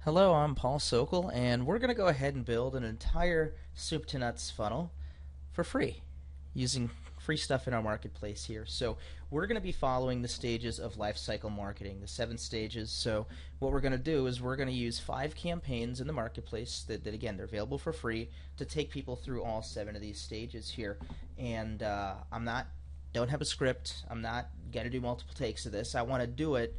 Hello, I'm Paul Sokol, and we're going to go ahead and build an entire soup to nuts funnel for free using free stuff in our marketplace here. So we're going to be following the stages of life cycle marketing, the 7 stages. So what we're going to do is we're going to use 5 campaigns in the marketplace that again, they're available for free to take people through all 7 of these stages here. And don't have a script. I'm not going to do multiple takes of this. I want to do it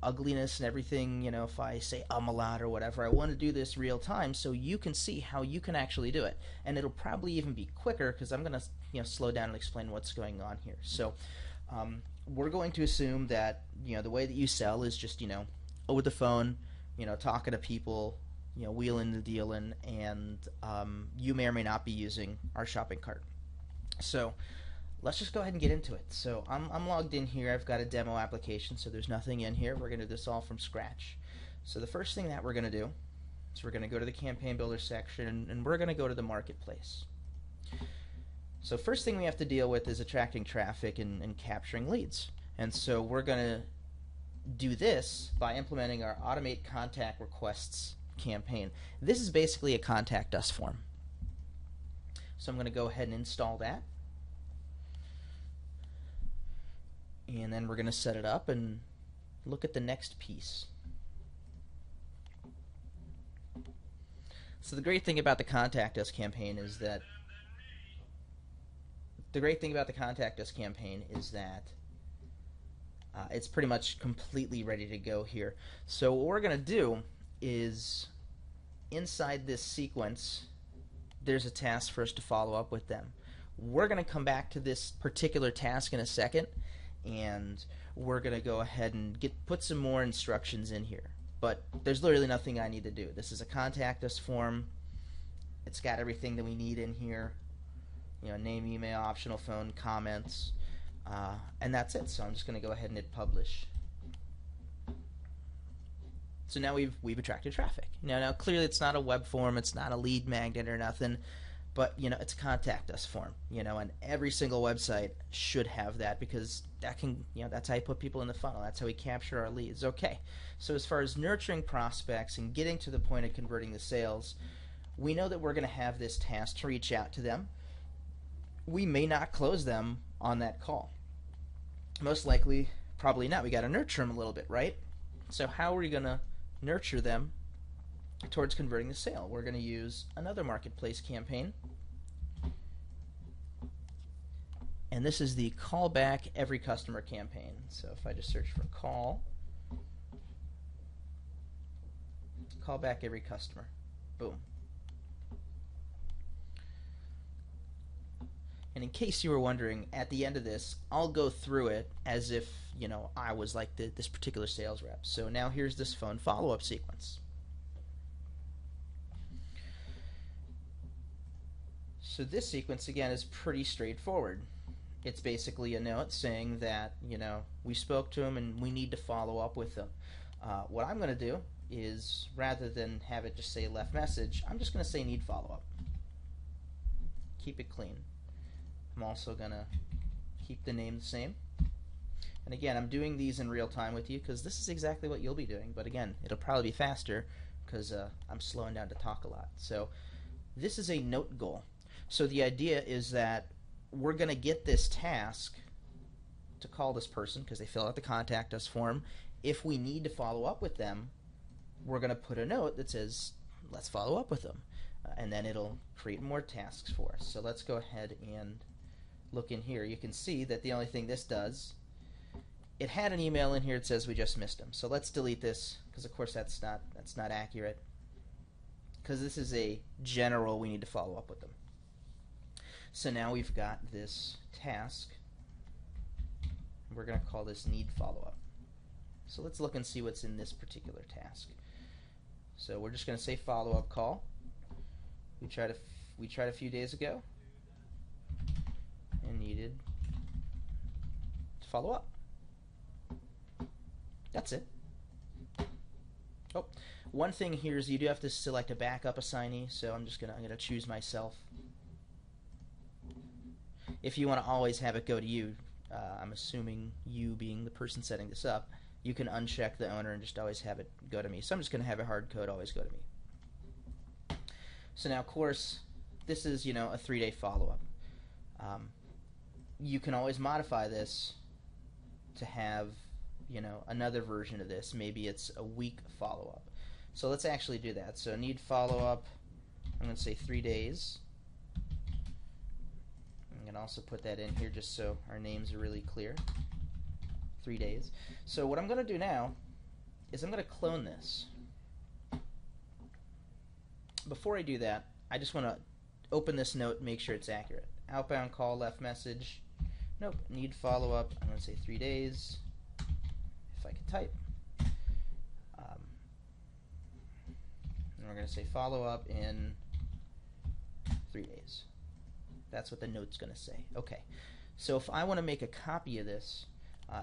ugliness and everything, if I say a lot or whatever, I want to do this real time so you can see how you can actually do it. And it'll probably even be quicker because I'm going to slow down and explain what's going on here. So we're going to assume that, the way that you sell is just, over the phone, talking to people, wheeling and dealing, and you may or may not be using our shopping cart. So let's just go ahead and get into it. So I'm logged in here. I've got a demo application, so there's nothing in here. We're going to do this all from scratch. So the first thing that we're going to do is we're going to go to the campaign builder section, and we're going to go to the marketplace. So first thing we have to deal with is attracting traffic and capturing leads. And so we're going to do this by implementing our automate contact requests campaign. This is basically a contact us form. So I'm going to go ahead and install that. And then we're going to set it up and look at the next piece. So the great thing about the Contact Us campaign is that it's pretty much completely ready to go here. So what we're going to do is inside this sequence there's a task for us to follow up with them. We're going to come back to this particular task in a second, and we're going to go ahead and put some more instructions in here. But there's literally nothing I need to do. This is a contact us form. It's got everything that we need in here. Name, email, optional phone, comments, and that's it. So I'm just going to go ahead and hit publish. So now we've attracted traffic. Now clearly it's not a web form, it's not a lead magnet or nothing. But it's a contact us form, and every single website should have that because that's how you put people in the funnel. That's how we capture our leads. Okay, so as far as nurturing prospects and getting to the point of converting the sales, we know that we're going to have this task to reach out to them. We may not close them on that call. Most likely, probably not. We got to nurture them a little bit, right? So how are we going to nurture them towards converting the sale? We're going to use another marketplace campaign, and this is the call back every customer campaign. So if I just search for call back every customer, boom. And in case you were wondering, at the end of this I'll go through it as if I was like this particular sales rep. So now here's this phone follow-up sequence. So this sequence, again, is pretty straightforward. It's basically a note saying that, we spoke to them and we need to follow up with them. What I'm going to do is, rather than have it just say left message, I'm just going to say need follow-up. Keep it clean. I'm also going to keep the name the same. And again, I'm doing these in real time with you because this is exactly what you'll be doing. But again, it'll probably be faster because I'm slowing down to talk a lot. So this is a note goal. So the idea is that we're going to get this task to call this person because they fill out the contact us form. If we need to follow up with them, we're going to put a note that says, let's follow up with them. And then it'll create more tasks for us. So let's go ahead and look in here. You can see that the only thing this does, it had an email in here that says we just missed them. So let's delete this because of course that's not accurate, because this is a general we need to follow up with them. So now we've got this task. We're going to call this need follow-up. So let's look and see what's in this particular task. So we're just going to say follow-up call. We tried a few days ago and needed to follow up. That's it. Oh, one thing here is you do have to select a backup assignee. So I'm gonna choose myself. If you want to always have it go to you, I'm assuming you being the person setting this up, you can uncheck the owner and just always have it go to me. So I'm just going to have a hard code always go to me. So now, of course, this is, a 3-day follow-up. You can always modify this to have, another version of this. Maybe it's a week follow-up. So let's actually do that. So need follow-up, I'm going to say 3 days. I'm going to also put that in here just so our names are really clear. 3 days. So what I'm going to do now is I'm going to clone this. Before I do that, I just want to open this note and make sure it's accurate. Outbound call, left message. Nope, need follow-up. I'm going to say 3 days, if I can type. And we're going to say follow-up in 3 days. That's what the note's going to say. Okay, so if I want to make a copy of this,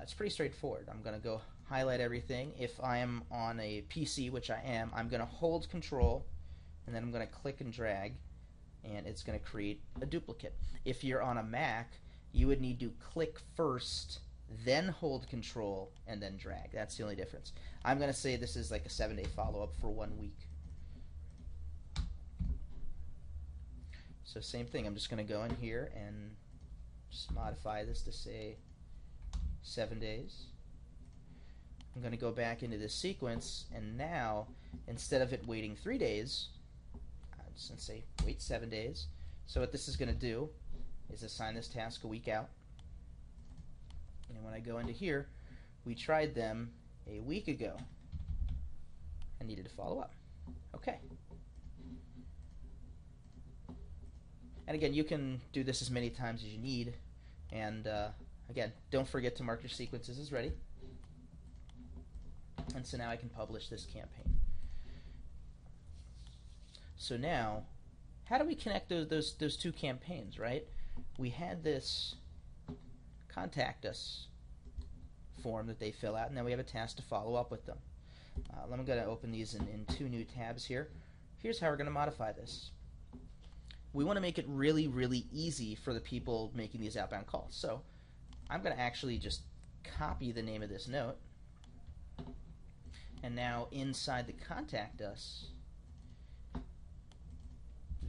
it's pretty straightforward. I'm going to go highlight everything. If I am on a PC, which I am, I'm going to hold Control, and then I'm going to click and drag, and it's going to create a duplicate. If you're on a Mac, you would need to click first, then hold Control, and then drag. That's the only difference. I'm going to say this is like a 7-day follow-up for 1 week. So same thing. I'm just going to go in here and just modify this to say 7 days. I'm going to go back into this sequence, and now instead of it waiting 3 days, I'm just going to say wait 7 days. So what this is going to do is assign this task a week out. And when I go into here, we tried them a week ago and needed to follow up. Okay. And again, you can do this as many times as you need. And again, don't forget to mark your sequences as ready. And so now I can publish this campaign. So now, how do we connect those two campaigns, right? We had this contact us form that they fill out, and then we have a task to follow up with them. I'm going to open these in 2 new tabs here. Here's how we're going to modify this. We want to make it really, really easy for the people making these outbound calls. So I'm going to actually just copy the name of this note, and now inside the contact us,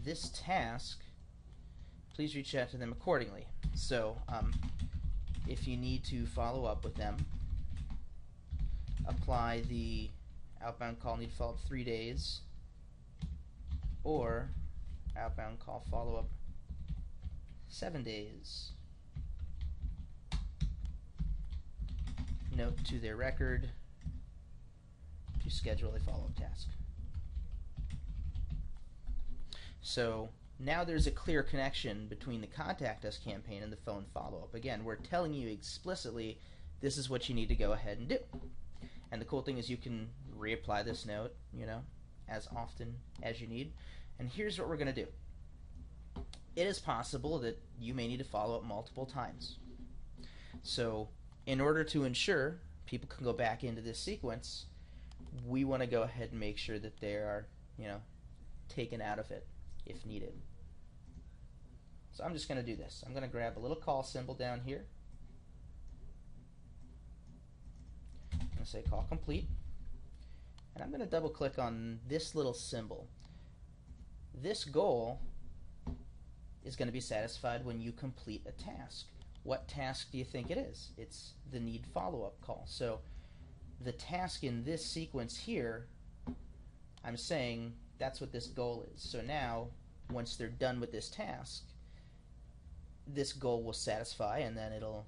this task, please reach out to them accordingly. So if you need to follow up with them, apply the outbound call need follow-up 3 days, or outbound call follow-up 7 days. Note to their record to schedule a follow-up task. So now there's a clear connection between the contact us campaign and the phone follow-up. Again, we're telling you explicitly this is what you need to go ahead and do. And the cool thing is you can reapply this note, as often as you need. And here's what we're going to do. It is possible that you may need to follow up multiple times. So in order to ensure people can go back into this sequence, we want to go ahead and make sure that they are, taken out of it if needed. So I'm just going to do this. I'm going to grab a little call symbol down here. I'm going to say call complete. And I'm going to double click on this little symbol. This goal is going to be satisfied when you complete a task. What task do you think it is? It's the need follow-up call. So the task in this sequence here, I'm saying that's what this goal is. So now, once they're done with this task, this goal will satisfy, and then it'll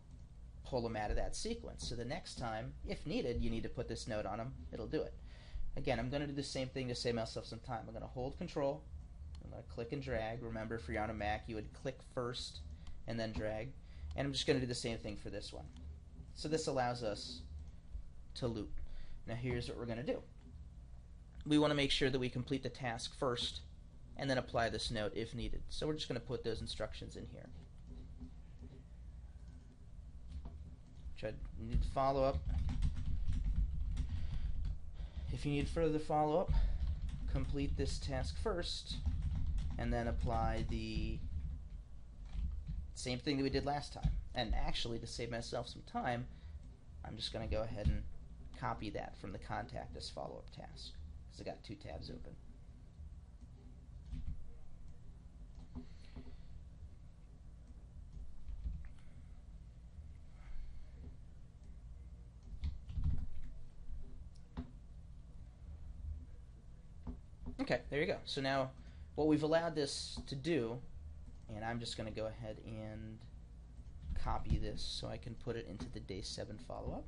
pull them out of that sequence. So the next time, if needed, you need to put this note on them, it'll do it. Again, I'm going to do the same thing to save myself some time. I'm going to hold Control. I'm going to click and drag. Remember, if you're on a Mac, you would click first and then drag. And I'm just going to do the same thing for this one. So this allows us to loop. Now here's what we're going to do. We want to make sure that we complete the task first and then apply this note if needed. So we're just going to put those instructions in here. Need to follow up. If you need further follow-up, complete this task first and then apply the same thing that we did last time. And actually, to save myself some time, I'm just going to go ahead and copy that from the contact us follow-up task, because I got two tabs open. Okay, there you go. So now what we've allowed this to do, and I'm just going to go ahead and copy this so I can put it into the day 7 follow-up.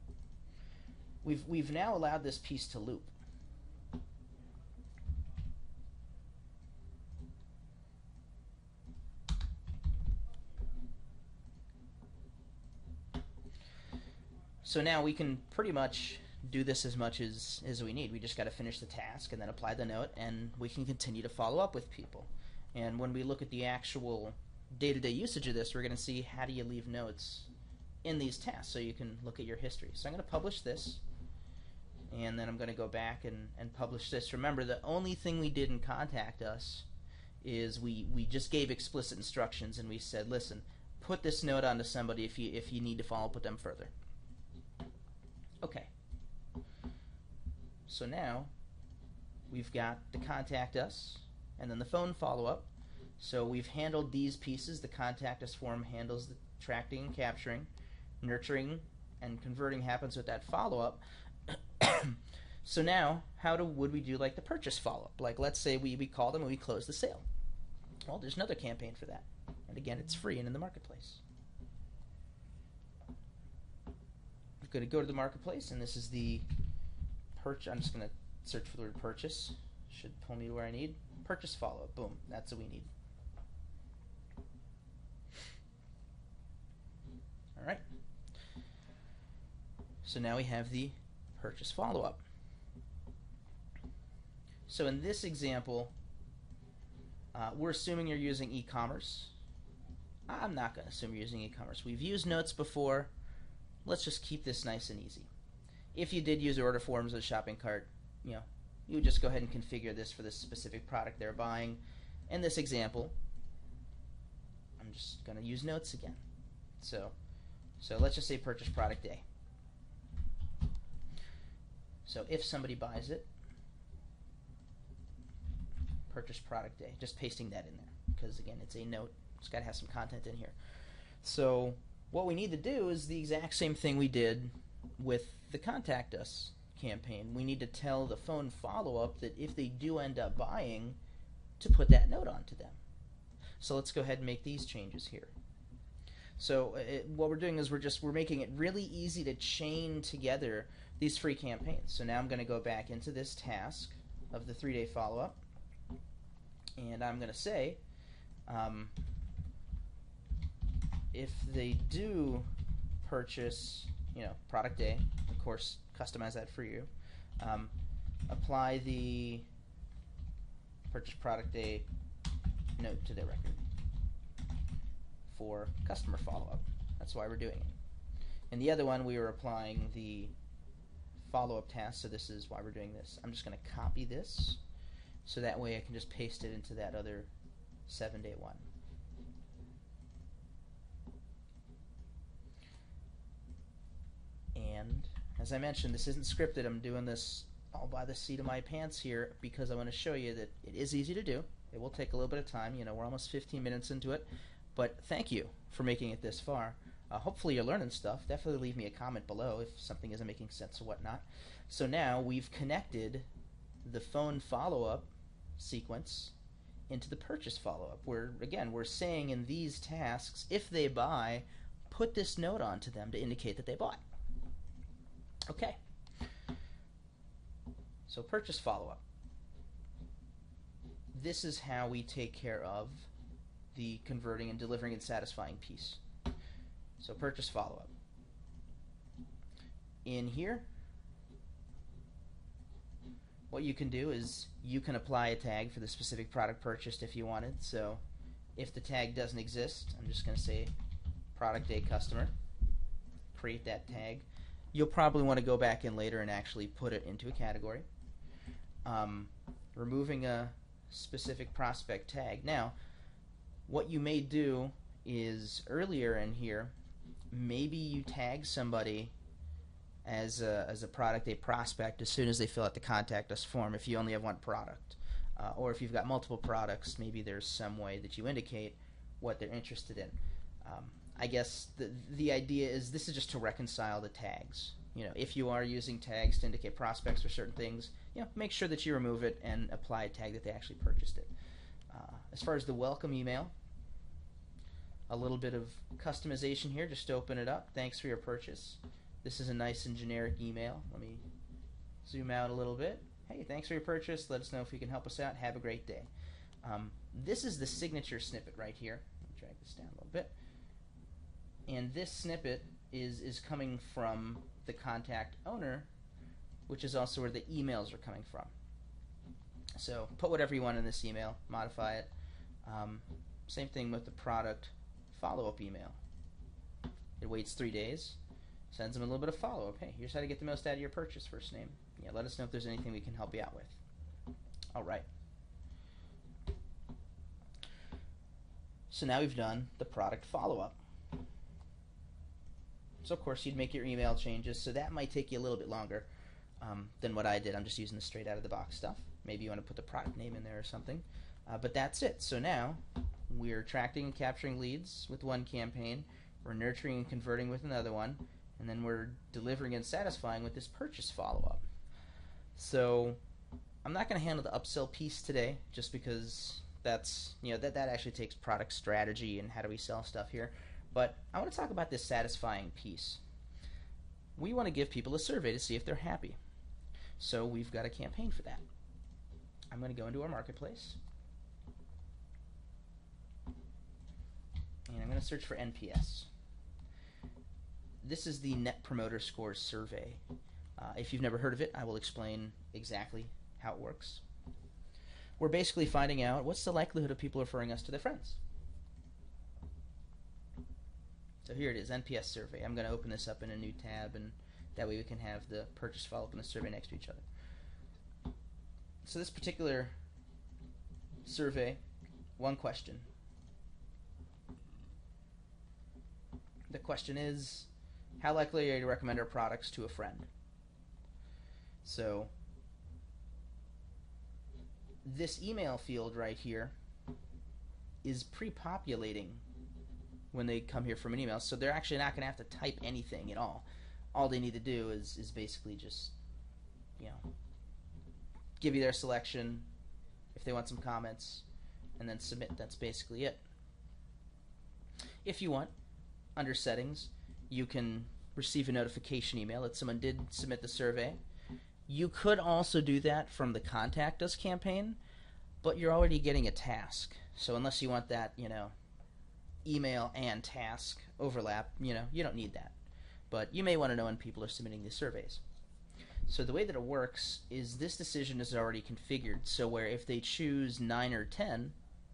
We've now allowed this piece to loop. So now we can pretty much do this as much as we need. We just got to finish the task and then apply the note, and we can continue to follow up with people. And when we look at the actual day-to-day usage of this, we're going to see how do you leave notes in these tasks so you can look at your history. So I'm going to publish this, and then I'm going to go back and publish this. Remember, the only thing we did in Contact Us is we just gave explicit instructions, and we said, listen, put this note onto somebody if you need to follow up with them further. Okay. So now we've got the Contact Us and then the phone follow-up. So we've handled these pieces. The Contact Us form handles the attracting and capturing. Nurturing and converting happens with that follow-up. So now, would we do like the purchase follow-up? Like, let's say we call them and we close the sale. Well, there's another campaign for that. And again, it's free and in the marketplace. I'm going to go to the marketplace, and this is the purchase. I'm just going to search for the word purchase. Should pull me to where I need. Purchase follow-up. Boom. That's what we need. All right. So now we have the purchase follow-up. So in this example, we're assuming you're using e-commerce. I'm not going to assume you're using e-commerce. We've used notes before. Let's just keep this nice and easy. If you did use order forms or shopping cart, you would just go ahead and configure this for this specific product they're buying. In this example, I'm just going to use notes again. So let's just say purchase product A. So if somebody buys it, purchase product A. Just pasting that in there because, again, it's a note. It's got to have some content in here. So what we need to do is the exact same thing we did with the Contact Us campaign. We need to tell the phone follow-up that if they do end up buying, to put that note onto them. So let's go ahead and make these changes here. So what we're doing is we're making it really easy to chain together these free campaigns. So now I'm going to go back into this task of the 3-day follow-up, and I'm going to say if they do purchase, product A, of course, customize that for you. Apply the purchase product A note to their record for customer follow-up. That's why we're doing it. In the other one, we were applying the follow-up task, so this is why we're doing this. I'm just going to copy this, so that way I can just paste it into that other 7-day one. And as I mentioned, this isn't scripted. I'm doing this all by the seat of my pants here because I want to show you that it is easy to do. It will take a little bit of time. We're almost 15 minutes into it. But thank you for making it this far. Hopefully you're learning stuff. Definitely leave me a comment below if something isn't making sense or whatnot. So now we've connected the phone follow-up sequence into the purchase follow-up. We're saying in these tasks, if they buy, put this note onto them to indicate that they bought. Okay. So purchase follow-up. This is how we take care of the converting and delivering and satisfying piece. So purchase follow-up. In here, what you can do is you can apply a tag for the specific product purchased if you wanted. So if the tag doesn't exist, I'm just going to say product A customer. Create that tag. You'll probably want to go back in later and actually put it into a category. Removing a specific prospect tag. Now, what you may do is earlier in here, maybe you tag somebody as a product, a prospect, as soon as they fill out the contact us form if you only have one product. Or if you've got multiple products, maybe there's some way that you indicate what they're interested in. I guess the idea is this is just to reconcile the tags. If you are using tags to indicate prospects for certain things, make sure that you remove it and apply a tag that they actually purchased it. As far as the welcome email, a little bit of customization here just to open it up. Thanks for your purchase. This is a nice and generic email. Let me zoom out a little bit. Hey, thanks for your purchase. Let us know if you can help us out. Have a great day. This is the signature snippet right here. Let me drag this down a little bit. And this snippet is coming from the contact owner, which is also where the emails are coming from. So put whatever you want in this email, modify it. Same thing with the product follow-up email. It waits 3 days, sends them a little bit of follow-up. Hey, here's how to get the most out of your purchase, first name. Let us know if there's anything we can help you out with. All right. So now we've done the product follow-up. So of course you'd make your email changes, so that might take you a little bit longer than what I did. I'm just using the straight out of the box stuff. Maybe you want to put the product name in there or something. But that's it. So now we're attracting and capturing leads with one campaign, we're nurturing and converting with another one, and then we're delivering and satisfying with this purchase follow-up. So I'm not going to handle the upsell piece today, just because that's that actually takes product strategy and how do we sell stuff here. But I want to talk about this satisfying piece. We want to give people a survey to see if they're happy. So we've got a campaign for that. I'm going to go into our marketplace, and I'm going to search for NPS. This is the Net Promoter Score survey. If you've never heard of it, I will explain exactly how it works. We're basically finding out what's the likelihood of people referring us to their friends. So here it is, NPS survey. I'm going to open this up in a new tab, and that way we can have the purchase follow-up and the survey next to each other. So this particular survey, one question. The question is, how likely are you to recommend our products to a friend? So this email field right here is pre-populating when they come here from an email, so they're actually not going to have to type anything at all. All they need to do is basically just give you their selection, if they want some comments, and then submit. That's basically it. If you want, under settings, you can receive a notification email that someone did submit the survey. You could also do that from the Contact Us campaign, but you're already getting a task. So unless you want that, email and task overlap, you don't need that. But you may want to know when people are submitting these surveys. So the way that it works is this decision is already configured. So where if they choose 9 or 10,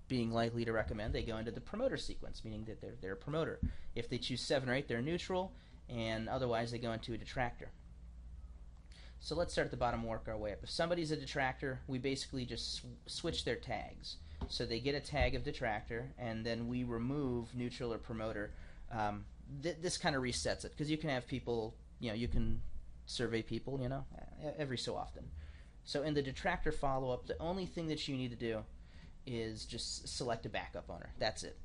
being likely to recommend, they go into the promoter sequence, meaning that they're a promoter. If they choose 7 or 8, they're neutral, and otherwise they go into a detractor. So let's start at the bottom and work our way up. If somebody's a detractor, we basically just switch their tags. So they get a tag of detractor, and then we remove neutral or promoter. This kind of resets it, because you can have people, you can survey people, every so often. So in the detractor follow-up, the only thing that you need to do is just select a backup owner. That's it.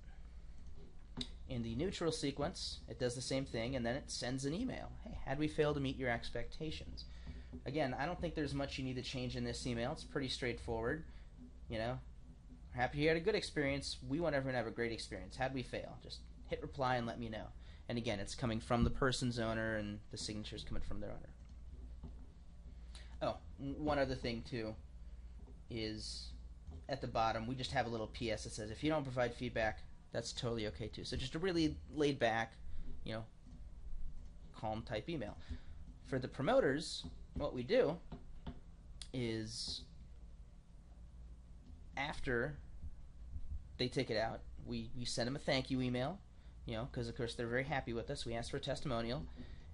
In the neutral sequence, it does the same thing, and then it sends an email. Hey, how'd we fail to meet your expectations? Again, I don't think there's much you need to change in this email. It's pretty straightforward. Happy you had a good experience. We want everyone to have a great experience. How'd we fail? Just hit reply and let me know. And again, it's coming from the person's owner, and the signature's coming from their owner. Oh, one other thing too is at the bottom we just have a little PS that says if you don't provide feedback, that's totally okay too. So just a really laid back, calm type email. For the promoters, what we do is after they take it out, we send them a thank you email, because of course they're very happy with us. We ask for a testimonial,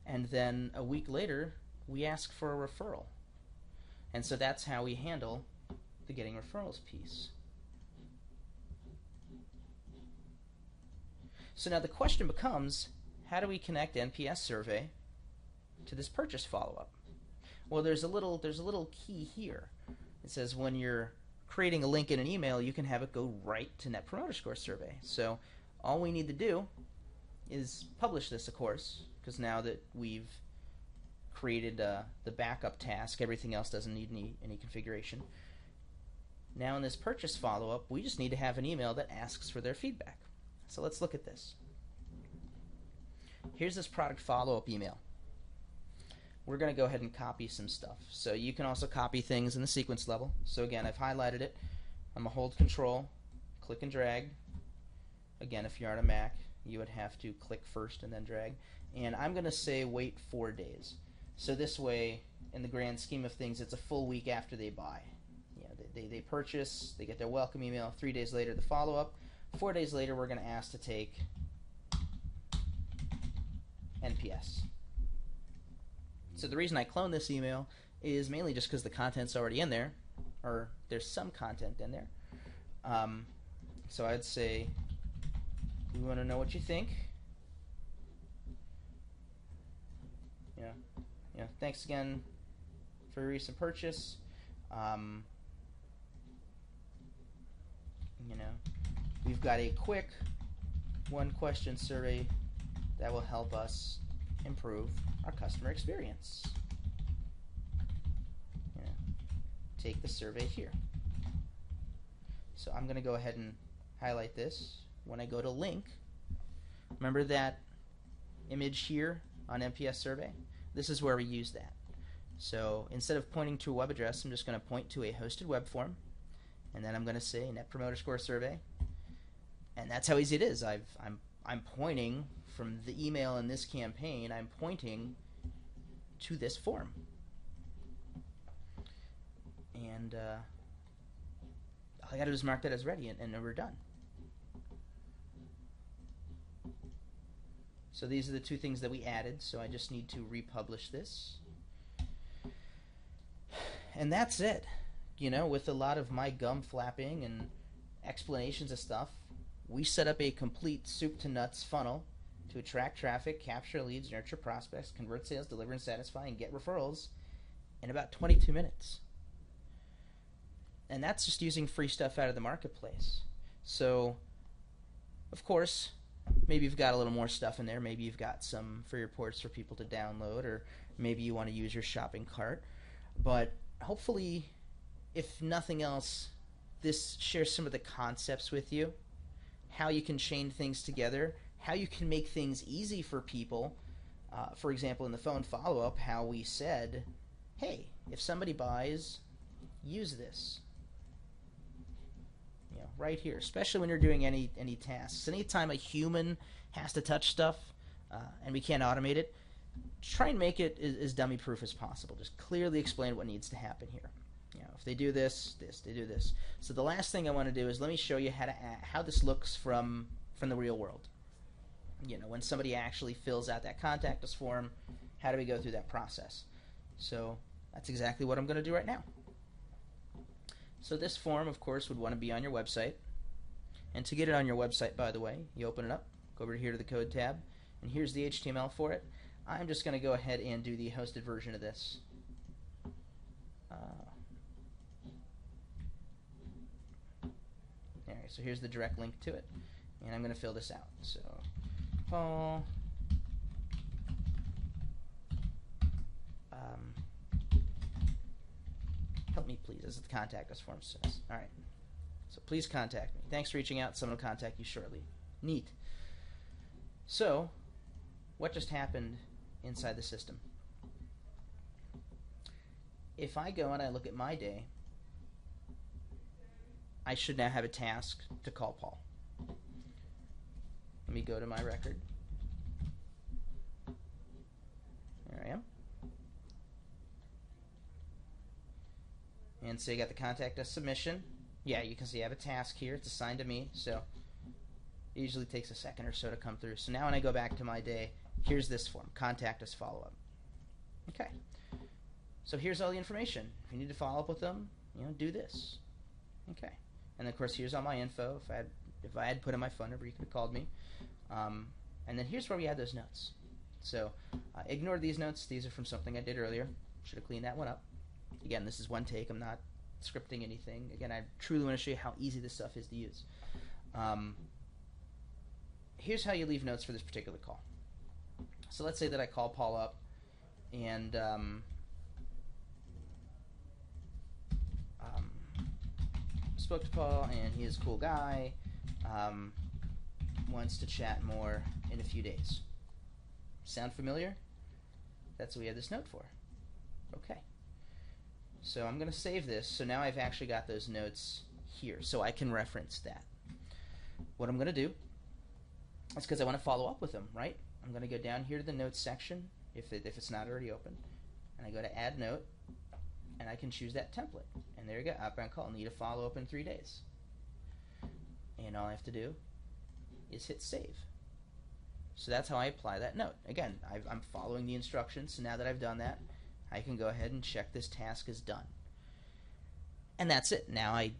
and then a week later we ask for a referral. And so that's how we handle the getting referrals piece. So now the question becomes, how do we connect NPS survey to this purchase follow-up? Well, there's a little key here. It says when you're creating a link in an email, you can have it go right to Net Promoter Score survey. So all we need to do is publish this, of course, because now that we've created the backup task, everything else doesn't need any configuration. Now in this purchase follow-up, we just need to have an email that asks for their feedback. So let's look at this. Here's this product follow-up email. We're going to go ahead and copy some stuff. So you can also copy things in the sequence level. So again, I've highlighted it. I'm going to hold Control, click and drag. Again, if you're on a Mac, you would have to click first and then drag. And I'm going to say wait 4 days. So this way, in the grand scheme of things, it's a full week after they buy. You know, they purchase, they get their welcome email. 3 days later, the follow-up. 4 days later, we're going to ask to take NPS. So the reason I clone this email is mainly just because the content's already in there, or there's some content in there. So I'd say, we want to know what you think. Yeah, thanks again for your recent purchase. We've got a quick one-question survey that will help us improve our customer experience. Take the survey here. So I'm going to go ahead and highlight this. When I go to link, remember that image here on NPS survey? This is where we use that. So instead of pointing to a web address, I'm just going to point to a hosted web form, and then I'm going to say Net Promoter Score survey, and that's how easy it is. I'm pointing from the email in this campaign. I'm pointing to this form, and all I got to do is mark that as ready, and then we're done. So these are the two things that we added, so I just need to republish this. And that's it. With a lot of my gum flapping and explanations of stuff, we set up a complete soup to nuts funnel to attract traffic, capture leads, nurture prospects, convert sales, deliver and satisfy, and get referrals in about 22 minutes. And that's just using free stuff out of the marketplace. So, of course, maybe you've got a little more stuff in there. Maybe you've got some free reports for people to download, or maybe you want to use your shopping cart. But hopefully, if nothing else, this shares some of the concepts with you, how you can chain things together, how you can make things easy for people. For example, in the phone follow-up, how we said, hey, if somebody buys, use this. Right here, especially when you're doing any tasks. Anytime a human has to touch stuff and we can't automate it, try and make it as dummy-proof as possible. Just clearly explain what needs to happen here. If they do this, they do this. So the last thing I want to do is let me show you how this looks from the real world. When somebody actually fills out that contact us form, how do we go through that process? So that's exactly what I'm going to do right now. So this form, of course, would want to be on your website. And to get it on your website, by the way, you open it up, go over here to the code tab, and here's the HTML for it. I'm just going to go ahead and do the hosted version of this. Alright, so here's the direct link to it. And I'm going to fill this out. So, Paul, help me please, as the contact us form says. Alright, so please contact me. Thanks for reaching out. Someone will contact you shortly. Neat. So, what just happened inside the system? If I go and I look at my day, I should now have a task to call Paul. Let me go to my record. There I am. And so you got the contact us submission. Yeah, you can see I have a task here. It's assigned to me, so it usually takes a second or so to come through. So now when I go back to my day, here's this form, contact us follow-up. Okay. So here's all the information. If you need to follow up with them, do this. Okay. And then, of course, here's all my info. If I had put in my phone number, you could have called me. And then here's where we add those notes. So ignore these notes. These are from something I did earlier. Should have cleaned that one up. Again, this is one take. I'm not scripting anything. Again, I truly want to show you how easy this stuff is to use. Here's how you leave notes for this particular call. So let's say that I call Paul up and spoke to Paul, and he is a cool guy, wants to chat more in a few days. Sound familiar? That's what we had this note for. Okay. So I'm going to save this. So now I've actually got those notes here, so I can reference that. What I'm going to do is, because I want to follow up with them, right? I'm going to go down here to the notes section, if it's not already open, and I go to add note, and I can choose that template. And there you go, outbound call, need a follow-up in 3 days. And all I have to do is hit save. So that's how I apply that note. Again, I'm following the instructions, so now that I've done that, I can go ahead and check this task is done. And that's it. Now I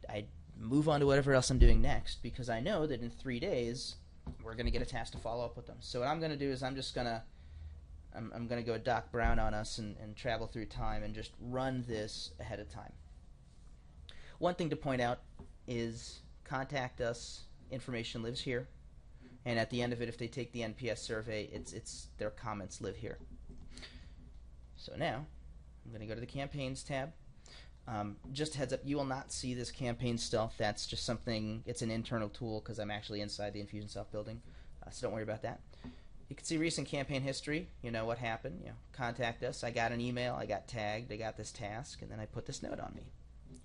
move on to whatever else I'm doing next, because I know that in 3 days, we're going to get a task to follow up with them. So what I'm going to do is I'm going to go Doc Brown on us and travel through time and just run this ahead of time. One thing to point out is contact us information lives here, and at the end of it, if they take the NPS survey, it's their comments live here. So now I'm going to go to the campaigns tab. Just a heads up, you will not see this campaign stealth. That's just something, it's an internal tool because I'm actually inside the Infusionsoft building, so don't worry about that. You can see recent campaign history, you know what happened, contact us. I got an email, I got tagged, I got this task, and then I put this note on me.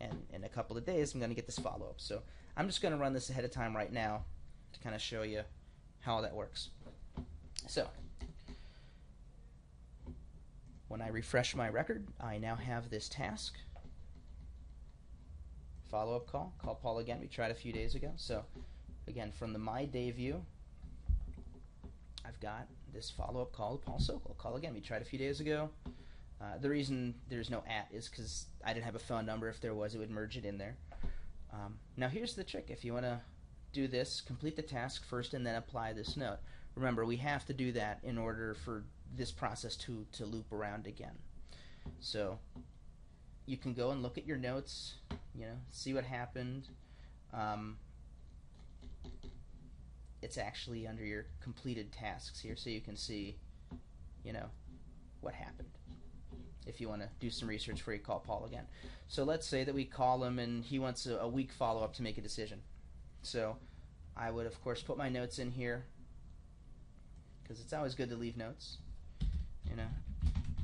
And in a couple of days, I'm going to get this follow-up. So I'm just going to run this ahead of time right now to kind of show you how that works. So when I refresh my record, I now have this task. Follow-up call, call Paul again. We tried a few days ago. So again, from the My Day view, I've got this follow-up call to Paul Sokol. Call again. We tried a few days ago. The reason there's no @ is because I didn't have a phone number. If there was, it would merge it in there. Now here's the trick. If you want to do this, complete the task first and then apply this note. Remember, we have to do that in order for this process to loop around again. So you can go and look at your notes, see what happened. It's actually under your completed tasks here, so you can see, what happened. If you want to do some research before you call Paul again. So let's say that we call him and he wants a week follow-up to make a decision. So I would, of course, put my notes in here, because it's always good to leave notes.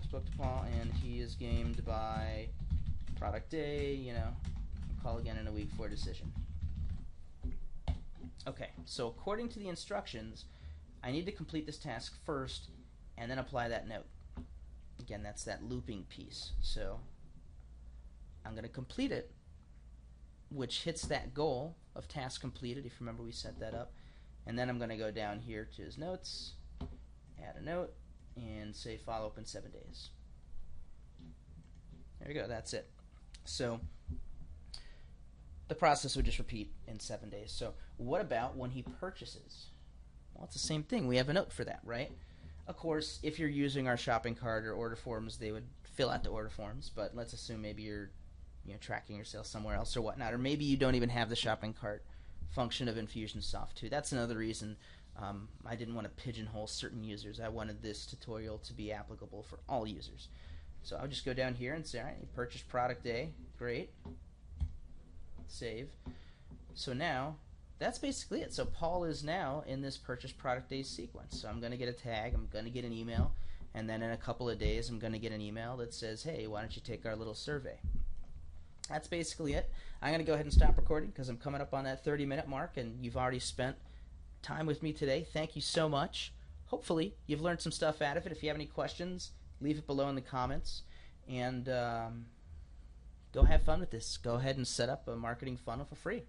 Spoke to Paul and he is gamed by product day, call again in a week for a decision. Okay, so according to the instructions, I need to complete this task first and then apply that note. Again, that's that looping piece. So I'm going to complete it, which hits that goal of task completed, if you remember we set that up. And then I'm going to go down here to his notes, add a note, and say follow up in 7 days. There we go, that's it. So the process would just repeat in 7 days. So what about when he purchases? Well, it's the same thing. We have a note for that, right? Of course, if you're using our shopping cart or order forms, they would fill out the order forms. But let's assume maybe you're tracking your sales somewhere else or whatnot, or maybe you don't even have the shopping cart function of Infusionsoft 2. That's another reason I didn't want to pigeonhole certain users. I wanted this tutorial to be applicable for all users. So I'll just go down here and say, all right, you purchased product A, great, save. So now that's basically it. So Paul is now in this purchase product day sequence. So I'm going to get a tag, I'm going to get an email, and then in a couple of days I'm going to get an email that says, hey, why don't you take our little survey? That's basically it. I'm going to go ahead and stop recording because I'm coming up on that 30-minute mark, and you've already spent time with me today. Thank you so much. Hopefully you've learned some stuff out of it. If you have any questions, leave it below in the comments, and go have fun with this. Go ahead and set up a marketing funnel for free.